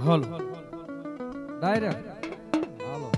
Hello direct હાલો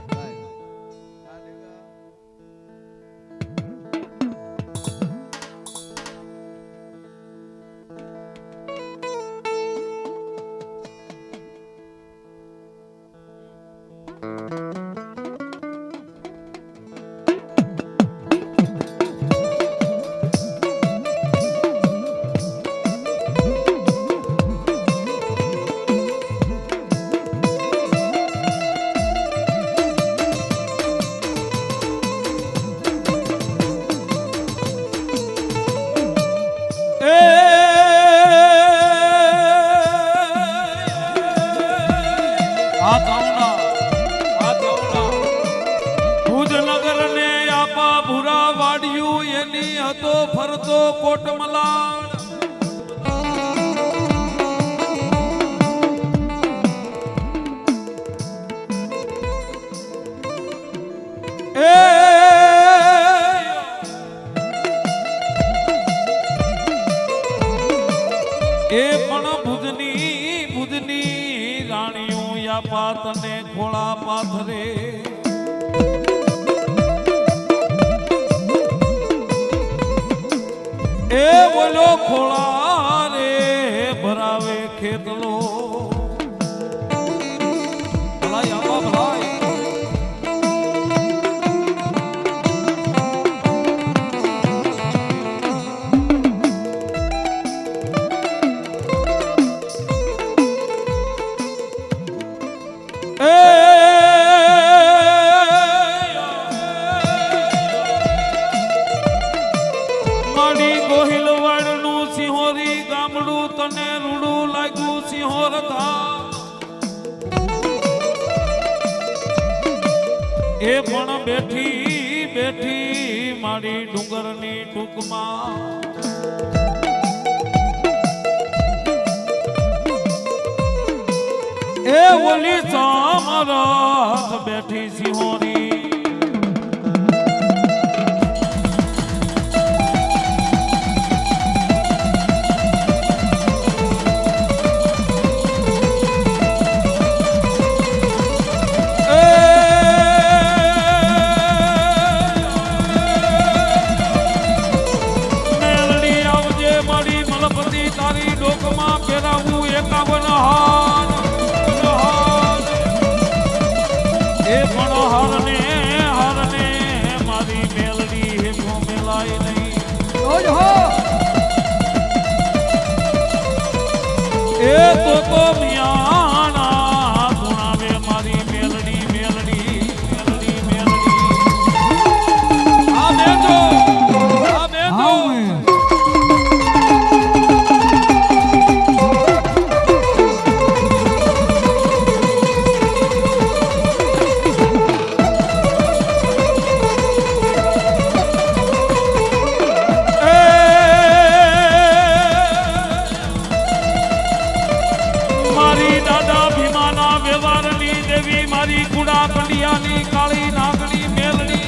ફરતો કોટમલાડ એ પણ ભુજની રાણીઓ યાપા તને ખોળા પાથરે એ બોલો ખોળા રે ભરાવે ખેતલો ભલાઈ આવા ભલાઈ તને રૂડું લાગ્યું સિંહોર એ પણ બેઠી બેઠી મારી ડુંગરની ટૂંકમાં એ ઓલી સામરાત બેઠી સિંહોરી તો મિયાણા ગુણાવે મારી મેલડી મેલડી મેલડી મેલડી આ બેઠો કાળી નાગણી મેલડી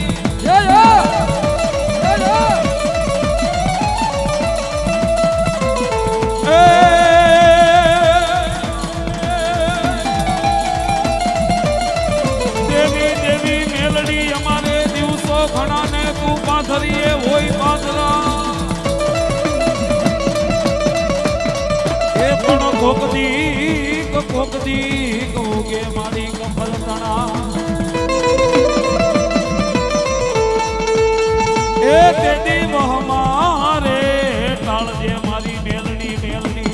દેવી દેવી મેલડી અમારે દિવસો ઘણા ને તું પાથરીએ હોય પાથરા એ પણ કોકદી કહું કે મારી કફલ તણા એ તેદી મહમારે ટાળજે મારી મેલડી મેલડી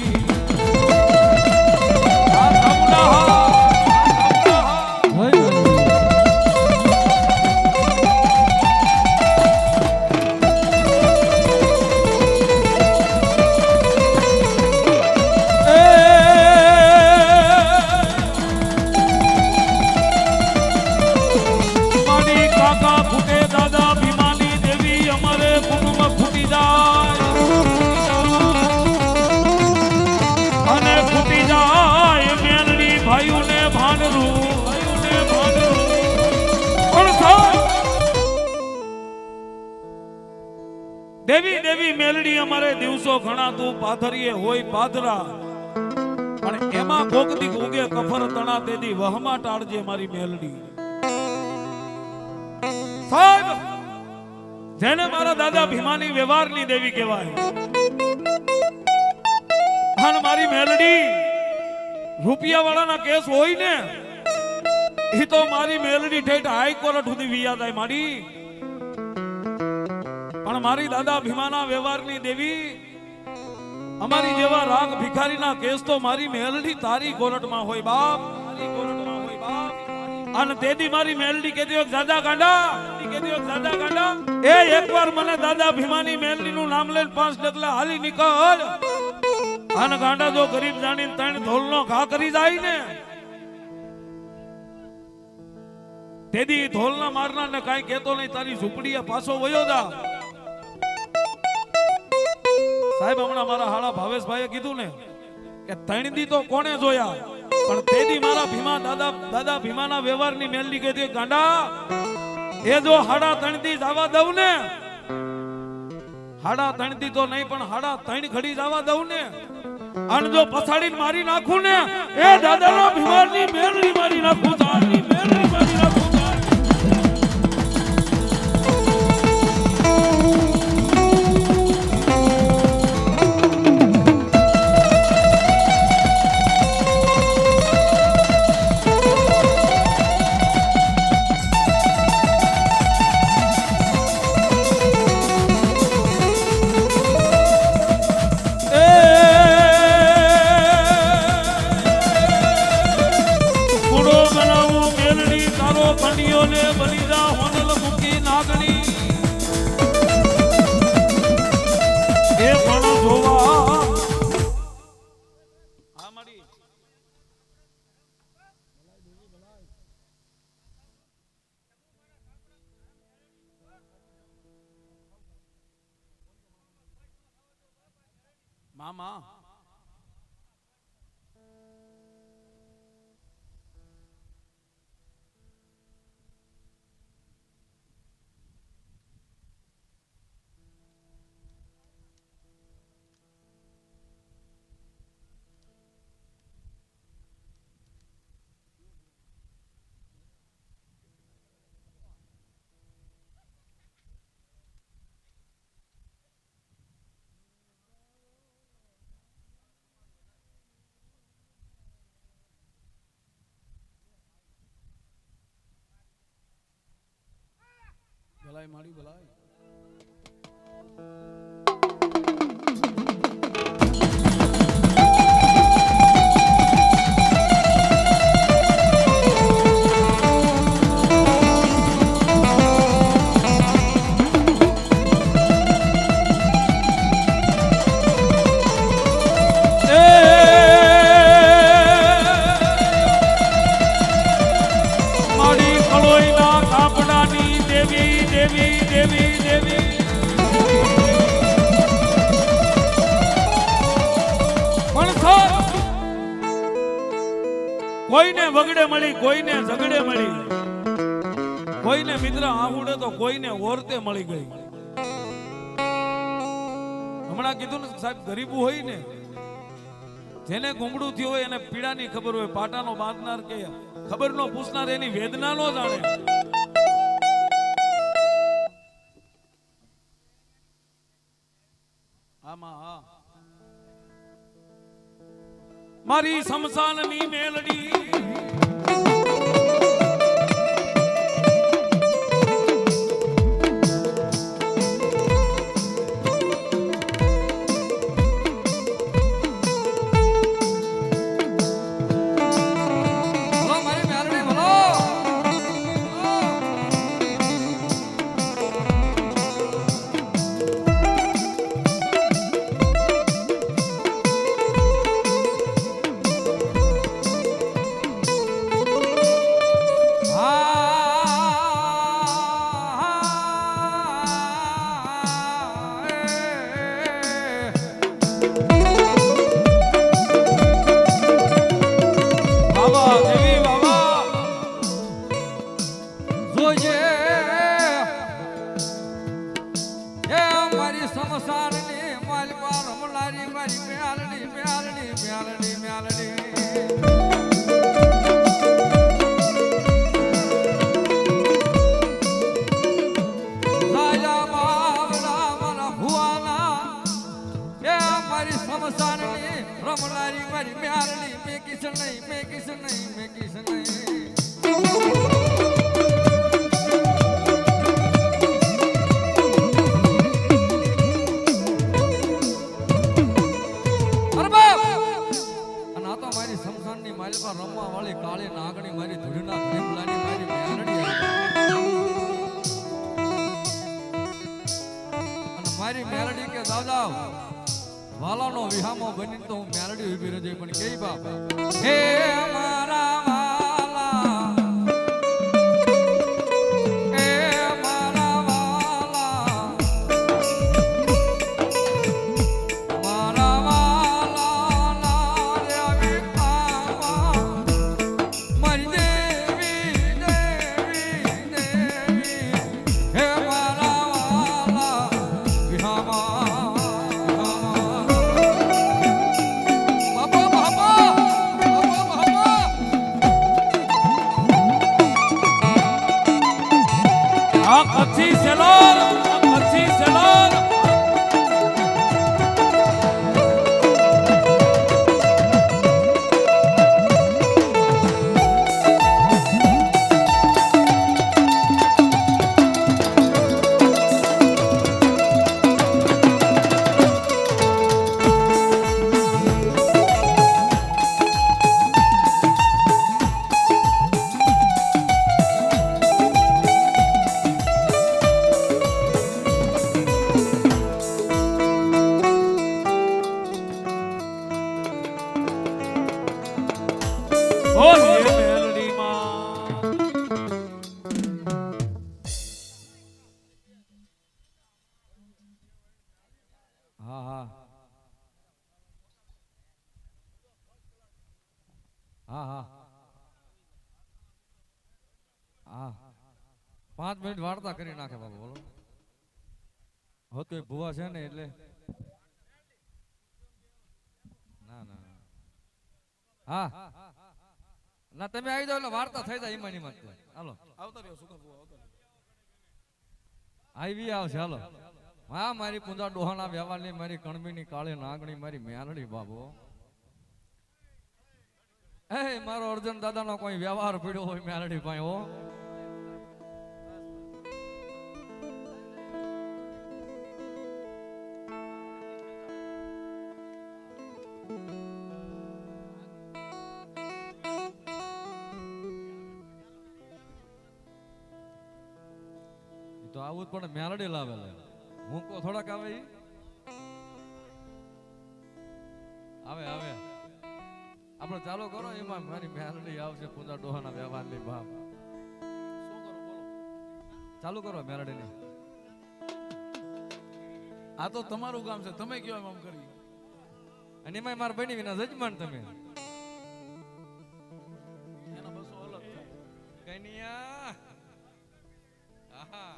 દેવી દેવી મેલડી અમારે દિવસો ઘણા તું પાથરીએ હોય પાથરા પણ અને એમાં કોકદી ઉગે કફર તણા તેદી વહમાં ટાળજે મારી મેલડી. સાહેબ જેને મારા દાદા ભીમાની વ્યવહારની દેવી કહેવાય અને મારી મેલડી રૂપિયા વાળાના કેસ હોય ને ઈ તો મારી મેલડી ઠેઠ હાઈકોર્ટ સુધી વિયા થાય મારી. પણ મારી દાદા ભીમાના વ્યવહારની દેવી અમારી જેવા રાગ ભિખારીના કેસ તો મારી મેલડી તારી કોર્ટમાં હોય બાપ, તારી કોર્ટમાં હોય બાપ. અને તેદી મારી મેલડી કહેતી હોય દાદા ગાંડા, કહેતી હોય દાદા ગાંડા એ એકવાર મને દાદા ભીમાની મેલડીનું નામ લઈને 5 ડગલા હાલી નીકળ. અને ગાંડા જો ગરીબ જાણીને 3 ધોલનો ઘા કરી જાય ને તેદી ધોલના મારનાર ને કાઈ કહેતો નહીં, તારી ઝૂંપડીએ પાછો વયો જા. સાહેબ હમણાં મારા હાળા ભાવેશભાઈએ કીધું ને કે 3 દી તો કોણે જોયા, પણ તેદી મારા ભીમા દાદા ભીમાના વ્યવહારની મેલડી કહેતી ગાંડા એ જો 3.5 દી જવા દઉં ને, 3.5 દી તો નહીં પણ 3.5 ઘડી જવા દઉં ને અને જો પછાડીને મારી નાખું ને એ દાદાના ભીમાની મેલડી મારી નાખું, તારી મેલડી મારી નાખું. મામા ભલાઈ મારી ભલાઈ. કોઈને વગડે મળી, કોઈને ઝગડે મળી, કોઈને મિત્ર આહુડે તો કોઈને ઓરતે મળી ગઈ. હમણાં કીધું ને સાહેબ ગરીબું હોય ને જેને ગુમડું થયું હોય એને પીડાની ખબર હોય, પાટાનો બાંધનાર કે ખબર નો પૂછનાર એની વેદના નો જાણે. આમાં હા મારી શમશાનની મેલડી રમલારી મારી મ્યાલડી મ્યાલડી મ્યાલડી મ્યાલડી રમલારી મારી મ્યાલડી મેં કિસ નહીં મેં કિસ નહીં મેં કિસ નહીં રમવા વાળી કાળી નાગણી મારી ધૂળના ભીમલાની મારી મ્યાલડી અને મારી મ્યાલડી કે દાદા વાલાનો વિહામો બની તો હું મ્યાલડી ઉભી રહી પણ કેઈ બાપ હે મારા કચ્છી સેલોર કચ્છી સેલોર હા 5 મિનિટ વાર્તા કરી નાખે બાબુ બોલો હોતો ભુવા છે ને એટલે ના હા ના તમે આવી જાવ એટલે વાર્તા થઈ જાય ઈમાન ઈમાન હાલો આવતા રહ્યો સુખા ભુવા આવતા આવી આવશે હાલો હા મારી પૂંજા ડોહાના વ્યવહારની મારી કણબીની કાળી નાગણી મારી મ્યાલડી બાબુ એ મારો અર્જુન દાદાનો કોઈ વ્યવહાર પડ્યો હોય મ્યાલડી ભાઈ હો તો આવું પણ મ્યાલડી લાવે હું કો થોડાક આવે આવે આવે આપણે ચાલુ કરો એમાં મારી મ્યાલડી આવશે પૂજા ડોહાના વ્યવહારની બાપ શું કરો બોલો ચાલુ કરો મ્યાલડી ને આ તો તમારું ગામ છે તમે કયો એમ કરી અને એમાં મારા બની વિના જજમાન તમે એના બસો અલગ થાય કન્યા આહા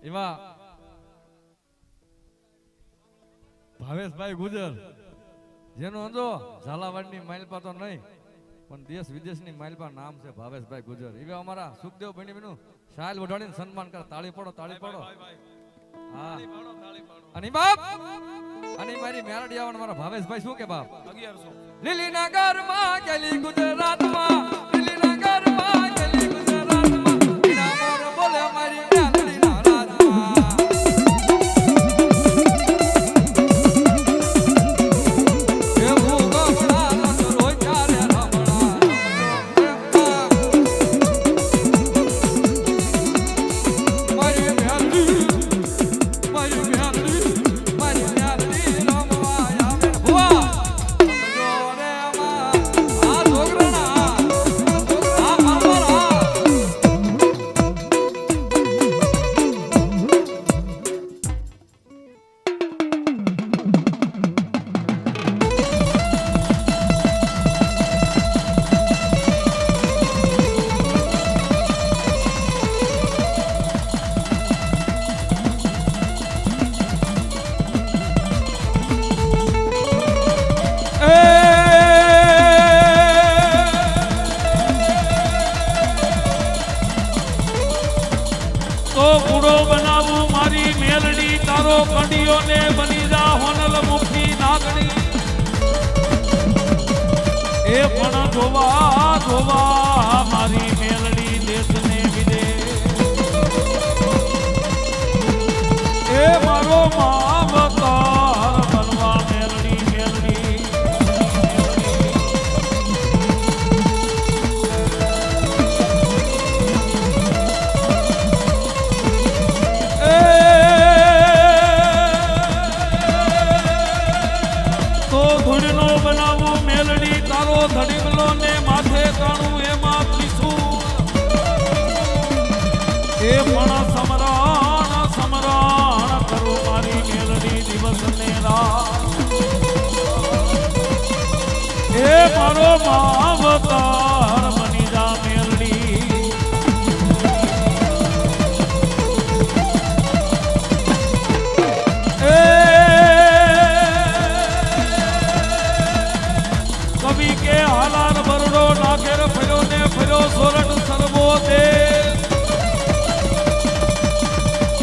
એમાં ભાવેશભાઈ ગુજર જેનો અંજો ઝાલાવાડની માઇલપા તો નહીં પણ દેશ વિદેશની માઇલપા નામ છે ભાવેશભાઈ ગુજર એવા અમારા સુખદેવ બનીનું શાલ વઢાડીને સન્માન કરે તાળી પડો હા અને બાપ અને મારી મ્યાલડી આવવાના મારા ભાવેશભાઈ શું કે બાપ 1100 લીલી નગરમાં ગલી ગુજરાતમાં લીલી નગરમાં ગલી ગુજરાતમાં વિના મોર બોલે મારી મ્યાલડી ના મારી મેલડી તારો કંડિયો ને બની જા હોનલ મુખી નાગણી એ પણ જોવા જોવા મારી મેલડી દેશને વિદેશ એ મારો માવતાર બનવા મેલડી મેલડી તો ધૂળનો બનાવું મેલડી તારો ધડીમલો ને માથે કાણું એમાં પીછું એ પણ સમરાણ સમરાણ કરું મારી મેલડી દિવસ ને રાત એ મારો માવતાર બની જા મેલડી કવિ કે હાલાર બરડો નાખેર ફર્યો ને ફર્યો સોરઠ સરવો દે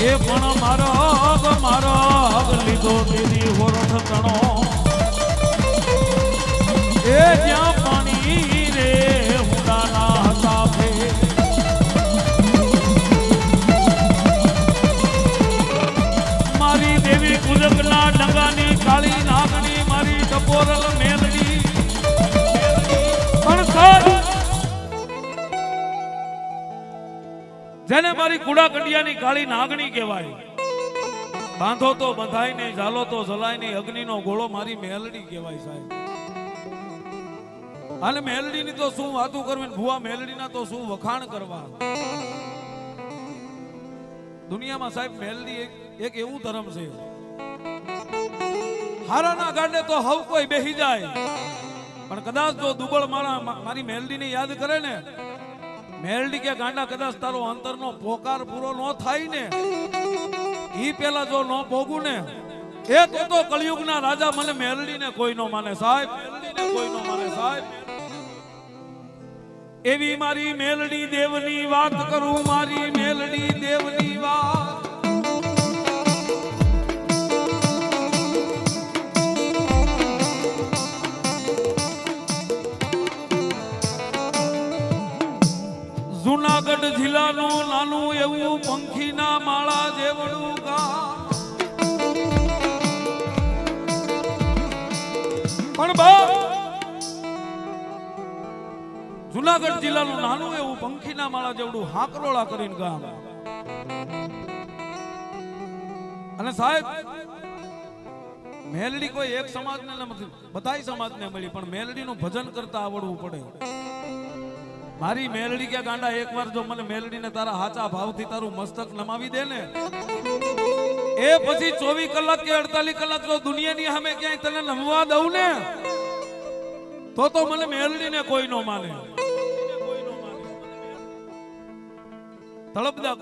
એ પણ મારો લીધો દીદી હોરઠ તણો એ જ્યાં પાણી રે હુડાના હતા ફે મારી દેવી કુલકના ડંગાની કાળી નાગણી મારી ટપોરલ મેલડી પણ સર જેને મારી કુડા કંડિયાની કાળી નાગણી કહેવાય બાંધો તો બંધાય નહીં ઝાલો તો જલાય નહીં અગ્નિનો ગોળો મારી મેલડી કહેવાય સાહેબ અને મેલડીની તો શું વાતું કરવી ભુવા મેલડીના તો શું વખાણ કરવા દુનિયામાં સાહેબ મેલડી એક એવું ધર્મ છે હારાના ગાંડે તો હવ કોઈ બેહી જાય પણ કદાચ જો દુબળ મારી મેલડીને યાદ કરે ને મેલડી કે ગાંડા કદાચ તારો અંતરનો પોકાર પૂરો ન થાય ને ઈ પેલા જો ન ભોગું ને એ તો કળિયુગના રાજા મને મેલડીને કોઈ નો માને સાહેબ મેલડીને કોઈ નો માને સાહેબ એવી મારી મેલડી દેવની વાત કરું મારી મેલડી દેવની વાત જુનાગઢ જિલ્લાનું નાનું એવું પંખીના માળા જેવડું ગામ પણ બાપ જુનાગઢ જિલ્લાનું નાનું એવું પંખીના માળા જેવડું હાકરોળા કરીને ગામ અને સાહેબ મેલડી કોઈ એક સમાજને નથી બધાય સમાજને મળી પણ મેલડીનું ભજન કરતા આવડવું પડે મારી મેલડી કે ગાંડા એકવાર જો મને મેલડીને તારા હાચા ભાવથી તારું મસ્તક નમાવી દે ને એ પછી 24 કલાક કે 48 કલાક જો દુનિયાની સામે ક્યાંય તને નમવા દઉં ને તો મને મેલડીને કોઈ નો માને તળપદા